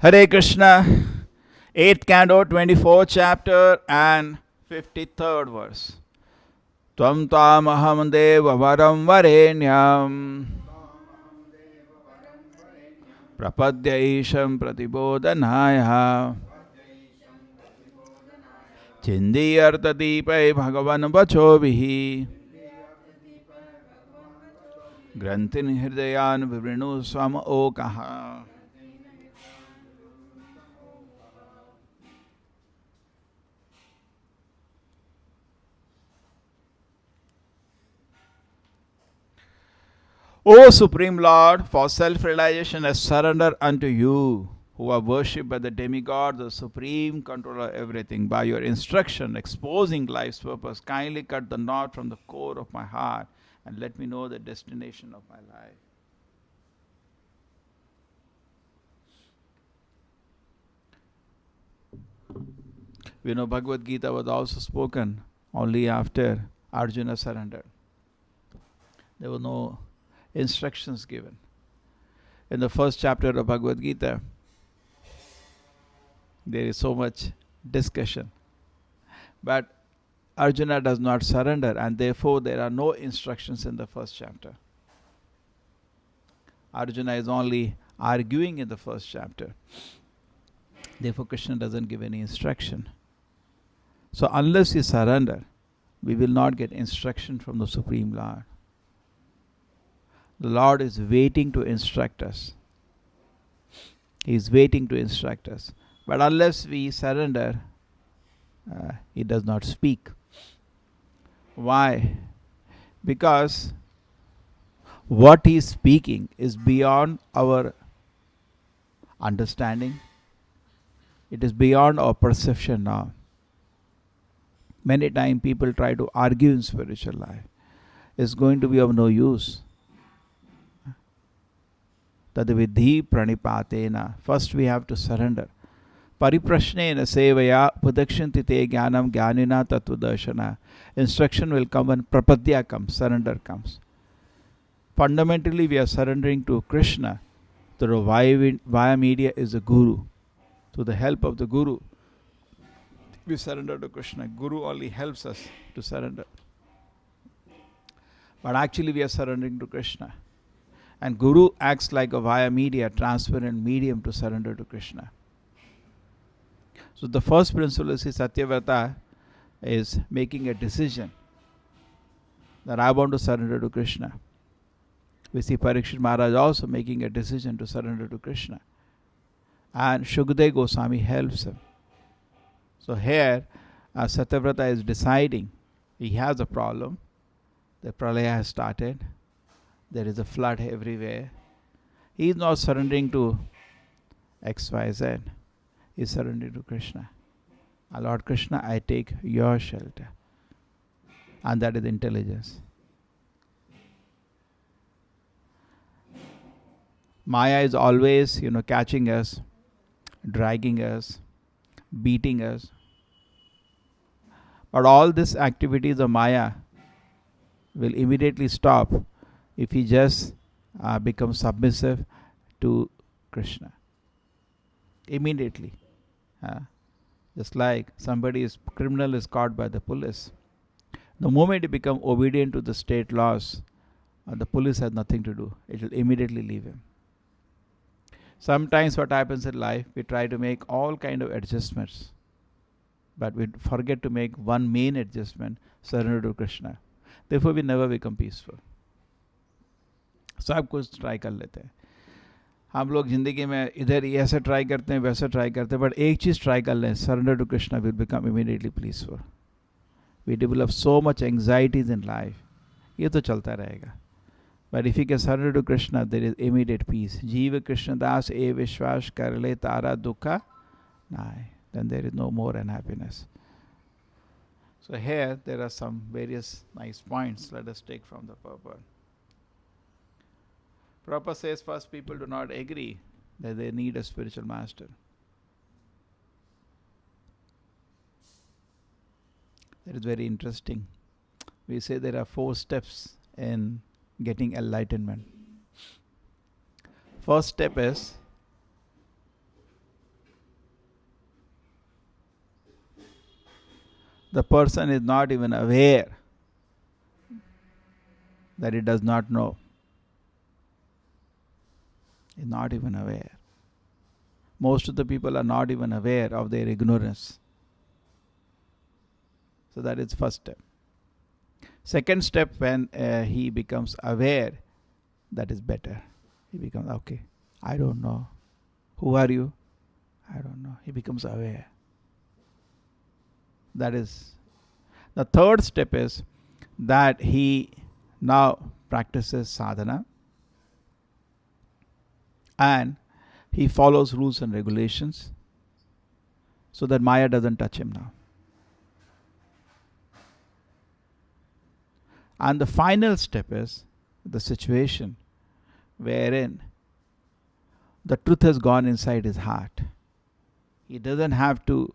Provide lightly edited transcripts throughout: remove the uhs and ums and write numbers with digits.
Hare Krishna, 8th canto, 24th chapter and 53rd verse. Tvam tam aham deva varam varenyam prapadya isham pratibodhanaya chindiyartadipai bhagavan vachovihi grantin hridayan vivrinu swam okaha. O Supreme Lord, for self-realization I surrender unto you, who are worshipped by the demigod, the supreme controller of everything. By your instruction, exposing life's purpose, kindly cut the knot from the core of my heart and let me know the destination of my life. We know Bhagavad Gita was also spoken only after Arjuna surrendered. There were no instructions given. In the first chapter of Bhagavad Gita, there is so much discussion. But Arjuna does not surrender, and therefore there are no instructions in the first chapter. Arjuna is only arguing in the first chapter. Therefore Krishna doesn't give any instruction. So unless we surrender, we will not get instruction from the Supreme Lord. The Lord is waiting to instruct us. He is waiting to instruct us. But unless we surrender, He does not speak. Why? Because what He is speaking is beyond our understanding. It is beyond our perception now. Many times people try to argue in spiritual life. It's going to be of no use. Tadvidhi pranipatena. First we have to surrender. Pariprashnena sevaya upadekshanti te jnanam jnanina tattvadarshana. Instruction will come when prapadya comes, surrender comes. Fundamentally we are surrendering to Krishna. Through via media is the Guru. To the help of the Guru, we surrender to Krishna. Guru only helps us to surrender. But actually we are surrendering to Krishna. And Guru acts like a via media, transparent medium to surrender to Krishna. So the first principle is Satyavrata is making a decision that I want to surrender to Krishna. We see Parikshit Maharaj also making a decision to surrender to Krishna. And Shukdev Goswami helps him. So here Satyavrata is deciding. He has a problem. The pralaya has started. There is a flood everywhere. He is not surrendering to XYZ. He is surrendering to Krishna. Lord Krishna, I take your shelter. And that is intelligence. Maya is always, catching us, dragging us, beating us. But all these activities of Maya will immediately stop if he just becomes submissive to Krishna. Immediately. Just like criminal is caught by the police. The moment he becomes obedient to the state laws, the police has nothing to do. It will immediately leave him. Sometimes what happens in life, we try to make all kind of adjustments. But we forget to make one main adjustment, surrender to Krishna. Therefore we never become peaceful. सब कुछ try कर लेते हैं हम लोग जिंदगी में इधर ऐसे ट्राई करते हैं वैसे ट्राई करते हैं बट एक चीज़ ट्राई कर लें surrender to Krishna will become immediately peaceful we develop so much anxieties in life ये तो चलता रहेगा but if you can surrender to Krishna there is immediate peace जीव कृष्णदास ए विश्वास कर ले तारा दुखा नाय then there is no more unhappiness So here there are some various nice points. Let us take from the purport. Prabhupada says first people do not agree that they need a spiritual master. That is very interesting. We say there are 4 steps in getting enlightenment. First step is the person is not even aware that he does not know. He is not even aware. Most of the people are not even aware of their ignorance. So that is first step. Second step, when he becomes aware, that is better. He becomes, okay, I don't know. Who are you? I don't know. He becomes aware. That is. The third step is that he now practices sadhana and he follows rules and regulations so that Maya doesn't touch him now. And the final step is the situation wherein the truth has gone inside his heart. He doesn't have to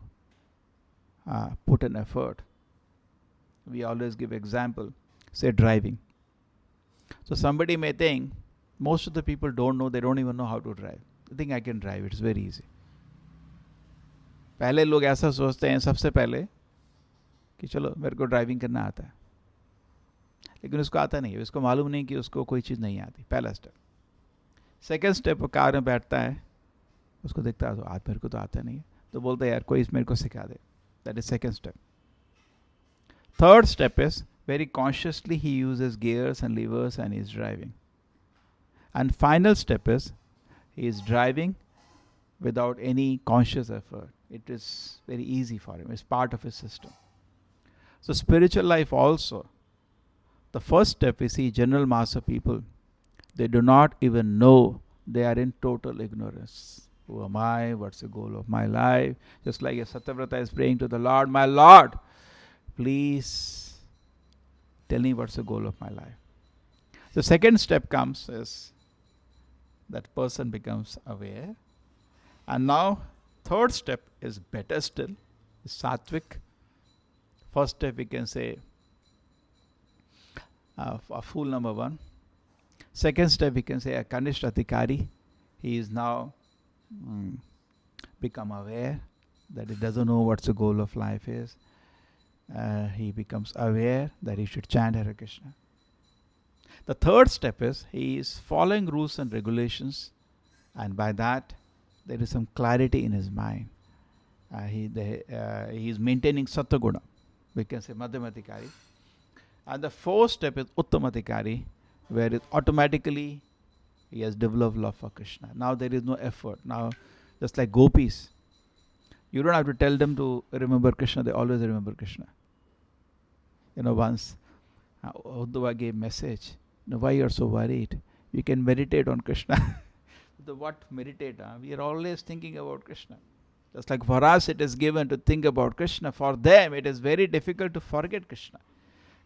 put an effort. We always give example, say driving. So somebody may think, most of the people don't know, they don't even know how to drive. They think I can drive, it's very easy. पहले लोग ऐसा सोचते हैं सबसे पहले कि चलो मेरे को ड्राइविंग करना आता है, लेकिन उसको आता नहीं है, उसको मालूम नहीं कि उसको कोई चीज़ नहीं आती. पहला स्टेप. सेकेंड स्टेप, कार में बैठता है, उसको देखता है तो आज मेरे को तो आता नहीं है, तो बोलता है यार कोई मेरे को सिखा दे. That is second step. Third step is very consciously he uses gears and levers and he is driving. And final step is he is driving without any conscious effort. It is very easy for him. It's part of his system. So spiritual life also, the first step we see general mass of people, they do not even know, they are in total ignorance. Who am I? What's the goal of my life? Just like a Satyavrata is praying to the Lord, my Lord, please tell me what's the goal of my life. The second step comes is that person becomes aware. And now third step is better still, is sattvic. First step we can say a fool number one. Second step we can say a Kanishta Adhikari. He is now become aware that he doesn't know what the goal of life is. He becomes aware that he should chant Hare Krishna. The third step is he is following rules and regulations, and by that there is some clarity in his mind. He is maintaining Sattva-guna. We can say Madhyamatikari. And the fourth step is Uttamatikari, where it automatically he has developed love for Krishna. Now there is no effort. Now, just like gopis, you don't have to tell them to remember Krishna, they always remember Krishna. Once Uddhava gave message, why you are so worried? You can meditate on Krishna. What meditate? We are always thinking about Krishna. Just like for us it is given to think about Krishna, for them it is very difficult to forget Krishna.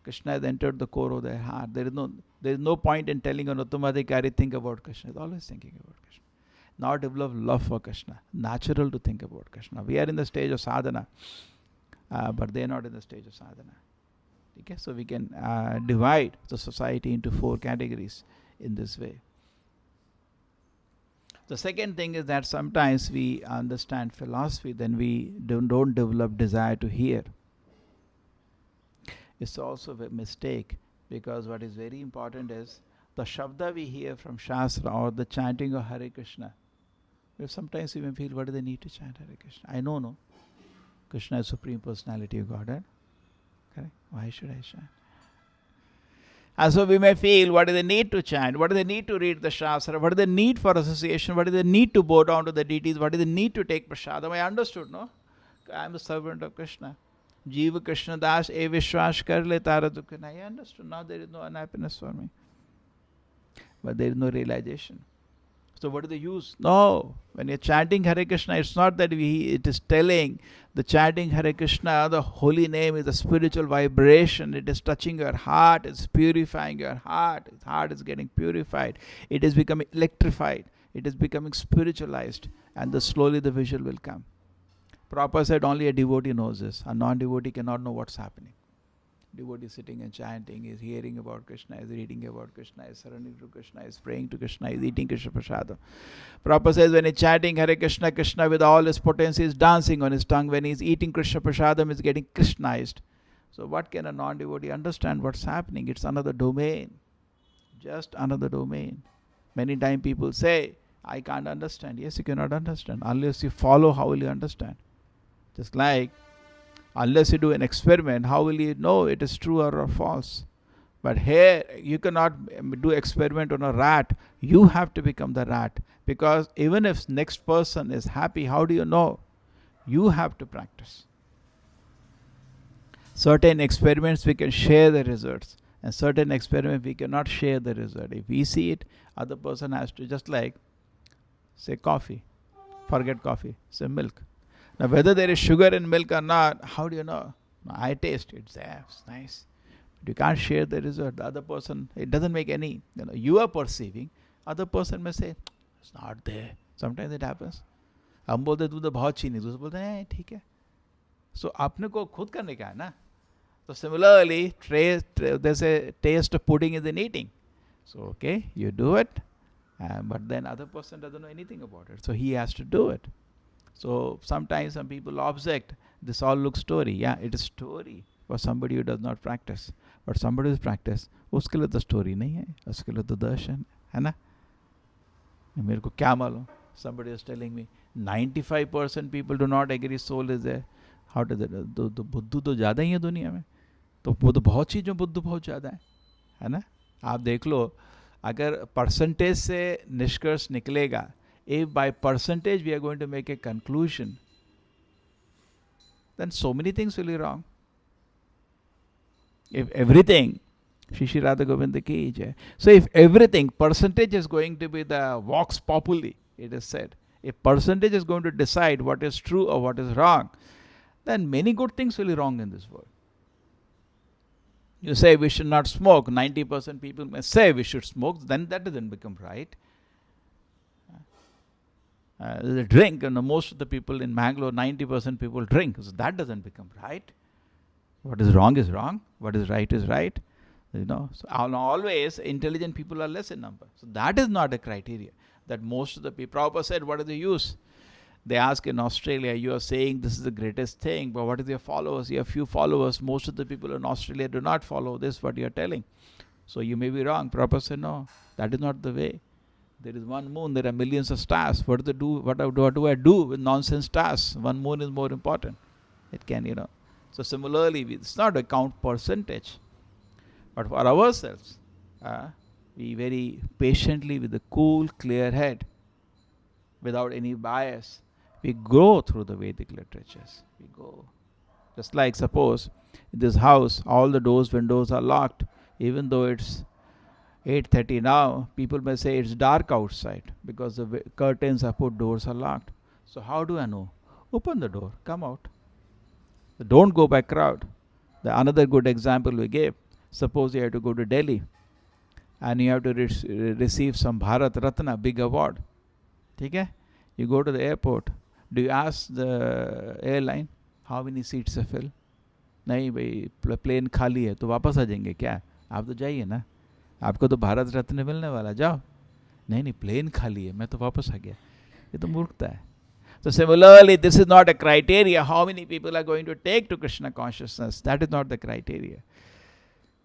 Krishna has entered the core of their heart. There is no point in telling an Uttamadhikari think about Krishna. They're always thinking about Krishna. Now develop love for Krishna. Natural to think about Krishna. We are in the stage of sadhana, but they are not in the stage of sadhana. Okay? So we can divide the society into 4 categories in this way. The second thing is that sometimes we understand philosophy, then we don't develop desire to hear. It's also a mistake, because what is very important is the Shabda we hear from Shastra or the chanting of Hare Krishna. Sometimes we may feel, what do they need to chant Hare Krishna? I know, no. Krishna is Supreme Personality of Godhead. Correct? Why should I chant? And so we may feel, what do they need to chant? What do they need to read the Shastra? What do they need for association? What do they need to bow down to the deities? What do they need to take prasadam? I understood, no? I am the servant of Krishna. Jiva Krishna Das, e Vishwash kar le tara dukha. I understood. Now there is no unhappiness for me. But there is no realization. So what do they use? No. When you're chanting Hare Krishna, it's not that it is telling the chanting Hare Krishna, the holy name is a spiritual vibration. It is touching your heart. It's purifying your heart. Your heart is getting purified. It is becoming electrified. It is becoming spiritualized. And slowly the visual will come. Prabhupada said only a devotee knows this. A non-devotee cannot know what's happening. Devotee sitting and chanting, is hearing about Krishna, is reading about Krishna, is surrendering to Krishna, is praying to Krishna, is eating Krishna Prasada. Prabhupada says when he's chanting Hare Krishna, Krishna with all his potency is dancing on his tongue. When he's eating Krishna Prasadam, is getting Krishnized. So what can a non-devotee understand what's happening? It's another domain. Just another domain. Many times people say, I can't understand. Yes, you cannot understand. Unless you follow, how will you understand? Just like, unless you do an experiment, how will you know it is true or false? But here, you cannot do experiment on a rat. You have to become the rat. Because even if next person is happy, how do you know? You have to practice. Certain experiments we can share the results, and certain experiments we cannot share the result. If we see it, other person has to, just like, say coffee. Forget coffee, say milk. Now whether there is sugar in milk or not, how do you know? I taste it, it's there, it's nice. But you can't share the result. The other person, it doesn't make any, you are perceiving, other person may say, it's not there. Sometimes it happens. हम बोलते दूध बहुत चीनी, दूसरे बोलते हैं ठीक है. So आपने को खुद करने का है ना. So similarly, there's a taste of pudding is in eating. So okay, you do it, but then other person doesn't know anything about it. So he has to do it. So sometimes some people object, this all looks story. Yeah, it is story for somebody who does not practice. But somebody who practice, उसके लिए तो story नहीं है, उसके लिए तो दर्शन है ना. मेरे को क्या मालूम? Somebody is telling me 95% people do not agree soul is there. How does it? तो बुद्धू तो ज़्यादा ही है दुनिया में. तो वो तो बहुत चीज़ों बुद्धू बहुत ज़्यादा है ना. आप देख लो, अगर परसेंटेज से निष्कर्ष निकलेगा, if by percentage we are going to make a conclusion, then so many things will be wrong. If everything, Shri Shri Radha Govinda ki jai. So if everything, percentage is going to be the vox populi, it is said. If percentage is going to decide what is true or what is wrong, then many good things will be wrong in this world. You say we should not smoke, 90% people may say we should smoke, then that doesn't become right. The drink, and most of the people in Mangalore, 90% people drink, so that doesn't become right. What is wrong, what is right. So always intelligent people are less in number. So that is not a criteria. That most of the people, Prabhupada said, what is the use? They ask in Australia, you are saying this is the greatest thing, but what is your followers? You have few followers. Most of the people in Australia do not follow this, what you are telling. So you may be wrong. Prabhupada said, no, that is not the way. There is one moon, there are millions of stars. What do I do with nonsense stars? One moon is more important. It can, So similarly, it's not a count percentage. But for ourselves, we very patiently, with a cool, clear head, without any bias, we go through the Vedic literatures. We go. Just like suppose in this house, all the doors, windows are locked. Even though it's 8:30 now, people may say it's dark outside because the curtains are put, doors are locked. So how do I know? Open the door, come out. So don't go by crowd. Another good example we gave, suppose you have to go to Delhi and you have to receive some Bharat Ratna, big award. Okay? You go to the airport. Do you ask the airline how many seats are filled? नहीं भाई plane खाली है तो वापस आ जाएंगे क्या? आप तो जाइए ना, आपको तो भारत रत्न मिलने वाला, जाओ. नहीं प्लेन खाली है, मैं तो वापस आ गया. ये तो मूर्खता है. So similarly, this is not a criteria how many people are going to take to Krishna consciousness. That is not the criteria.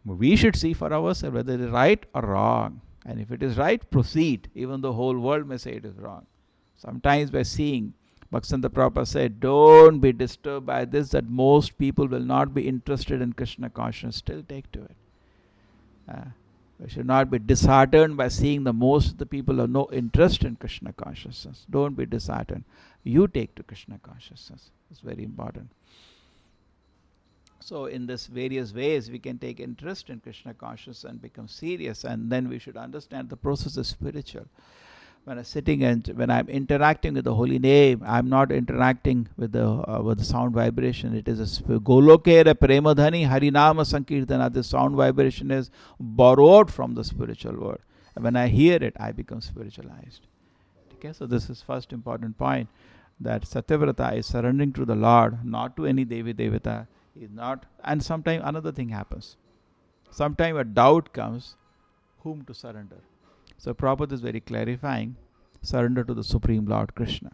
We should see for ourselves whether it is right or wrong. And if it is right, proceed, even though the whole world may say it is wrong. Sometimes by seeing, Bhaktivinoda Prabhupada said, don't be disturbed by this, that most people will not be interested in Krishna consciousness. Still take to it. We should not be disheartened by seeing the most of the people have no interest in Krishna consciousness. Don't be disheartened. You take to Krishna consciousness. It's very important. So in this various ways, we can take interest in Krishna consciousness and become serious, and then we should understand the process is spiritual. When I'm sitting and when I'm interacting with the holy name, I'm not interacting with the sound vibration. It is a Golokera Premadhani Harinama Sankirtana. The sound vibration is borrowed from the spiritual world. And when I hear it, I become spiritualized. Okay, so this is first important point, that Satyavrata is surrendering to the Lord, not to any Devi Devata. He's not. And sometimes another thing happens. Sometimes a doubt comes, whom to surrender. So Prabhupada is very clarifying, surrender to the Supreme Lord Krishna.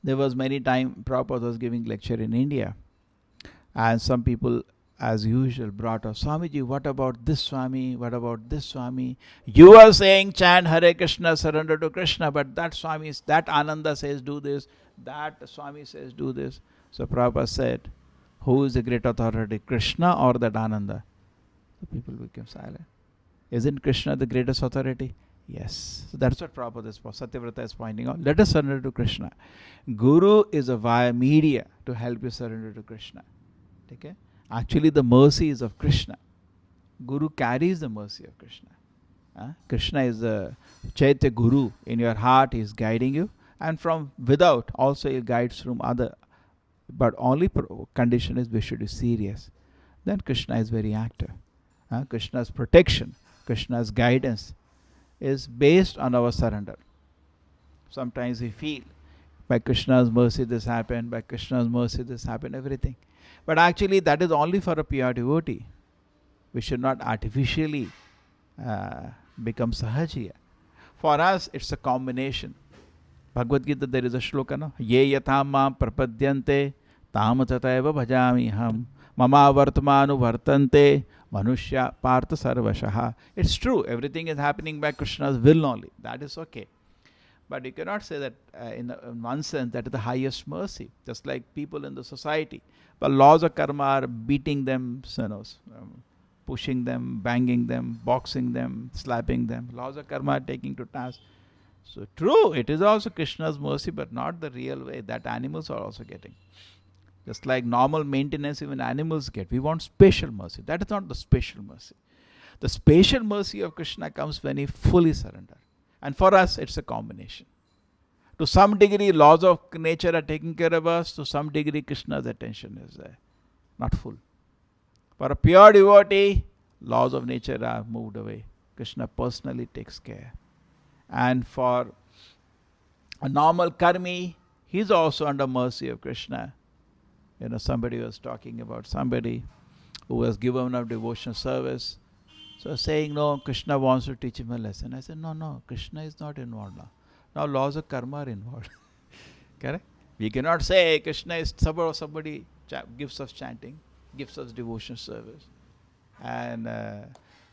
There was many time Prabhupada was giving lecture in India, and some people, as usual, brought up, Swamiji, what about this Swami? What about this Swami? You are saying chant Hare Krishna, surrender to Krishna, but that Swami, that Ananda says do this, that Swami says do this. So Prabhupada said, who is the great authority, Krishna or that Ananda? The people became silent. Isn't Krishna the greatest authority? Yes. So that's what Prabhupada is, Satyavrata is pointing out. Let us surrender to Krishna. Guru is a via media to help you surrender to Krishna. Okay? Actually, the mercy is of Krishna. Guru carries the mercy of Krishna. Krishna is the Chaitya Guru. In your heart, he is guiding you. And from without, also he guides from other. But only condition is we should be serious. Then Krishna is very active. Krishna's protection, Krishna's guidance is based on our surrender. Sometimes we feel, by Krishna's mercy this happened, by Krishna's mercy this happened, everything. But actually that is only for a pure devotee. We should not artificially become sahajiya. For us, it's a combination. Bhagavad Gita, there is a shloka, no? Ye yatham mam prapadyante tam tataiva bhajami ham mama vartamanu vartante manushya partha sarvashaha. It's true, everything is happening by Krishna's will only. That is okay. But you cannot say that in one sense that is the highest mercy. Just like people in the society. But laws of karma are beating them, pushing them, banging them, boxing them, slapping them. Laws of karma are taking to task. So true, it is also Krishna's mercy, but not the real way that animals are also getting. Just like normal maintenance even animals get. We want special mercy. That is not the special mercy. The special mercy of Krishna comes when he fully surrenders. And for us, it's a combination. To some degree, laws of nature are taking care of us. To some degree, Krishna's attention is there. Not full. For a pure devotee, laws of nature are moved away. Krishna personally takes care. And for a normal karmi, he is also under mercy of Krishna. Somebody was talking about somebody who was given up devotional service. So saying, no, Krishna wants to teach him a lesson. I said, no, Krishna is not involved now. Now laws of karma are involved. Correct? We cannot say Krishna is somebody gives us chanting, gives us devotional service, and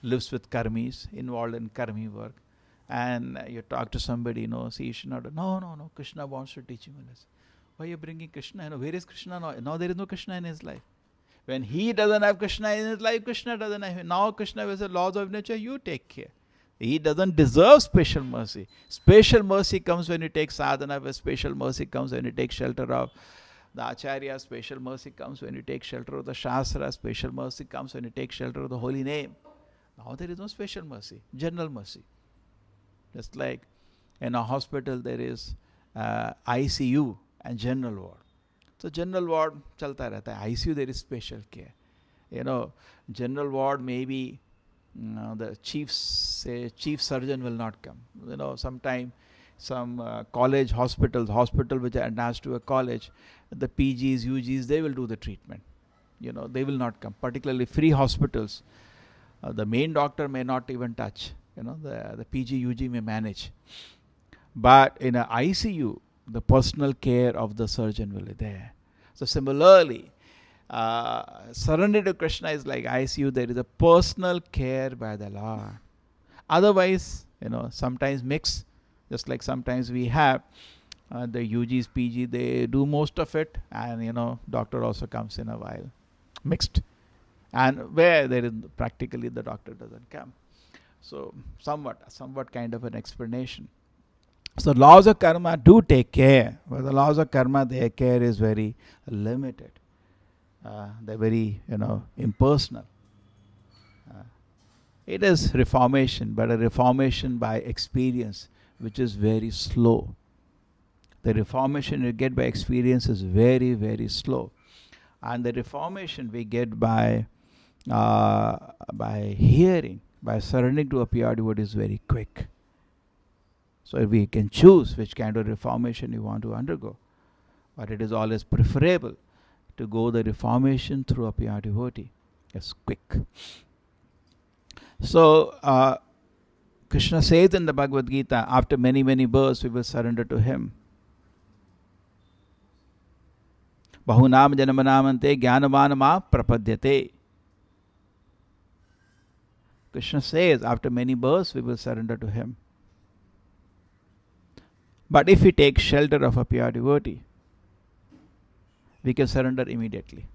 lives with karmis, involved in karmi work. And you talk to somebody, see, you should not. No, Krishna wants to teach him a lesson. Why are you bringing Krishna? Where is Krishna now? Now there is no Krishna in his life. When he doesn't have Krishna in his life, Krishna doesn't have him. Now Krishna has the laws of nature, you take care. He doesn't deserve special mercy. Special mercy comes when you take sadhana, where special mercy comes when you take shelter of the acharya, special mercy comes when you take shelter of the shastra, special mercy comes when you take shelter of the holy name. Now there is no special mercy, general mercy. Just like in a hospital there is ICU and general ward. So general ward chalta rehta hai. ICU there is special care. General ward maybe the chief surgeon will not come. Sometime some college hospital which are attached to a college, the PGs, UGs, they will do the treatment. They will not come. Particularly free hospitals, the main doctor may not even touch. The PG, UG may manage. But in an ICU, the personal care of the surgeon will be there. So similarly, surrender to Krishna is like ICU. There is a personal care by the Lord. Otherwise, sometimes mix. Just like sometimes we have the UGs, PG, they do most of it, and doctor also comes in a while, mixed. And where there is practically the doctor doesn't come. So somewhat kind of an explanation. So laws of karma do take care, but the laws of karma, their care is very limited. They're very, impersonal. It is reformation, but a reformation by experience, which is very slow. The reformation you get by experience is very, very slow. And the reformation we get by hearing, by surrendering to a pure devotee is very quick. So we can choose which kind of reformation you want to undergo. But it is always preferable to go the reformation through a pure devotee. It's quick. So, Krishna says in the Bhagavad Gita, after many, many births, we will surrender to Him. Bahunam janamanamante jnanavanama prapadyate. Krishna says, after many births, we will surrender to Him. But if we take shelter of a pure devotee, we can surrender immediately.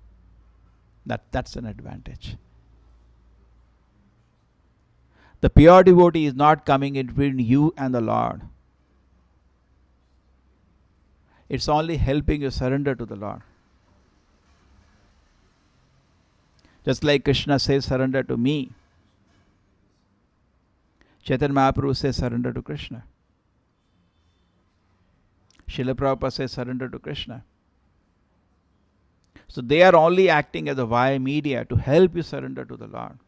That's an advantage. The pure devotee is not coming in between you and the Lord. It's only helping you surrender to the Lord. Just like Krishna says, surrender to me. Chaitanya Mahaprabhu says, surrender to Krishna. Srila Prabhupada says, surrender to Krishna. So they are only acting as a via media to help you surrender to the Lord.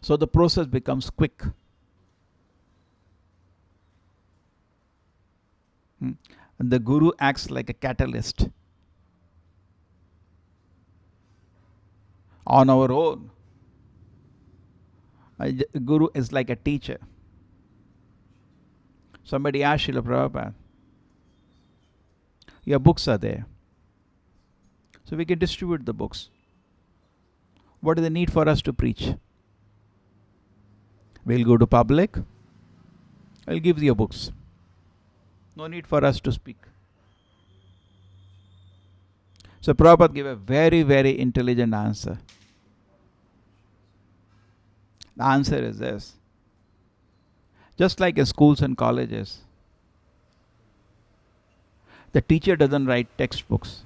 So the process becomes quick. And the Guru acts like a catalyst. On our own, Guru is like a teacher. Somebody asked Srila Prabhupada, your books are there. So we can distribute the books. What is the need for us to preach? We'll go to public. I'll give you books. No need for us to speak. So Prabhupada gave a very, very intelligent answer. The answer is this. Just like in schools and colleges, the teacher doesn't write textbooks.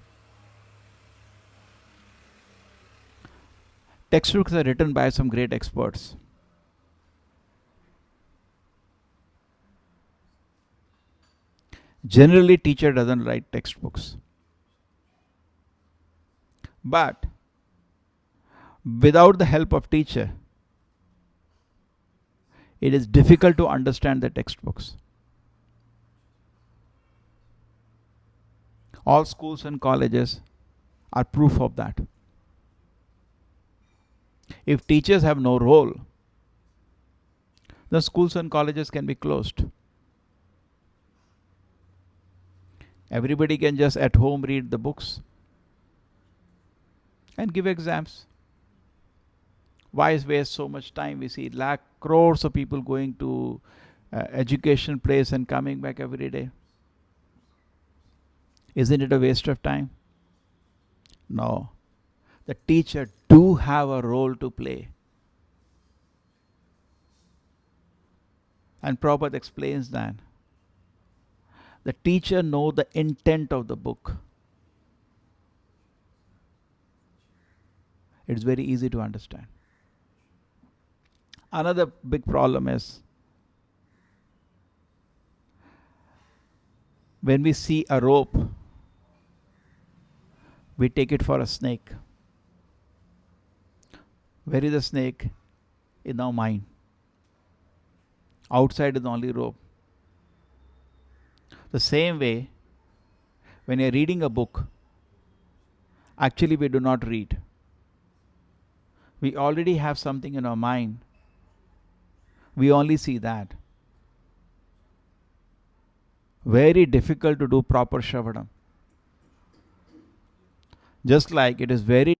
Textbooks are written by some great experts. Generally, teacher doesn't write textbooks. But without the help of teacher, it is difficult to understand the textbooks. All schools and colleges are proof of that. If teachers have no role, the schools and colleges can be closed. Everybody can just at home read the books and give exams. Why waste so much time? We see crores of people going to education place and coming back every day. Isn't it a waste of time? No. The teacher do have a role to play. And Prabhupada explains that. The teacher knows the intent of the book. It's very easy to understand. Another big problem is when we see a rope, we take it for a snake. Where is the snake? In our mind. Outside is only rope. The same way, when you're reading a book, actually we do not read. We already have something in our mind. We only see that. Very difficult to do proper Shravanam. Just like it is very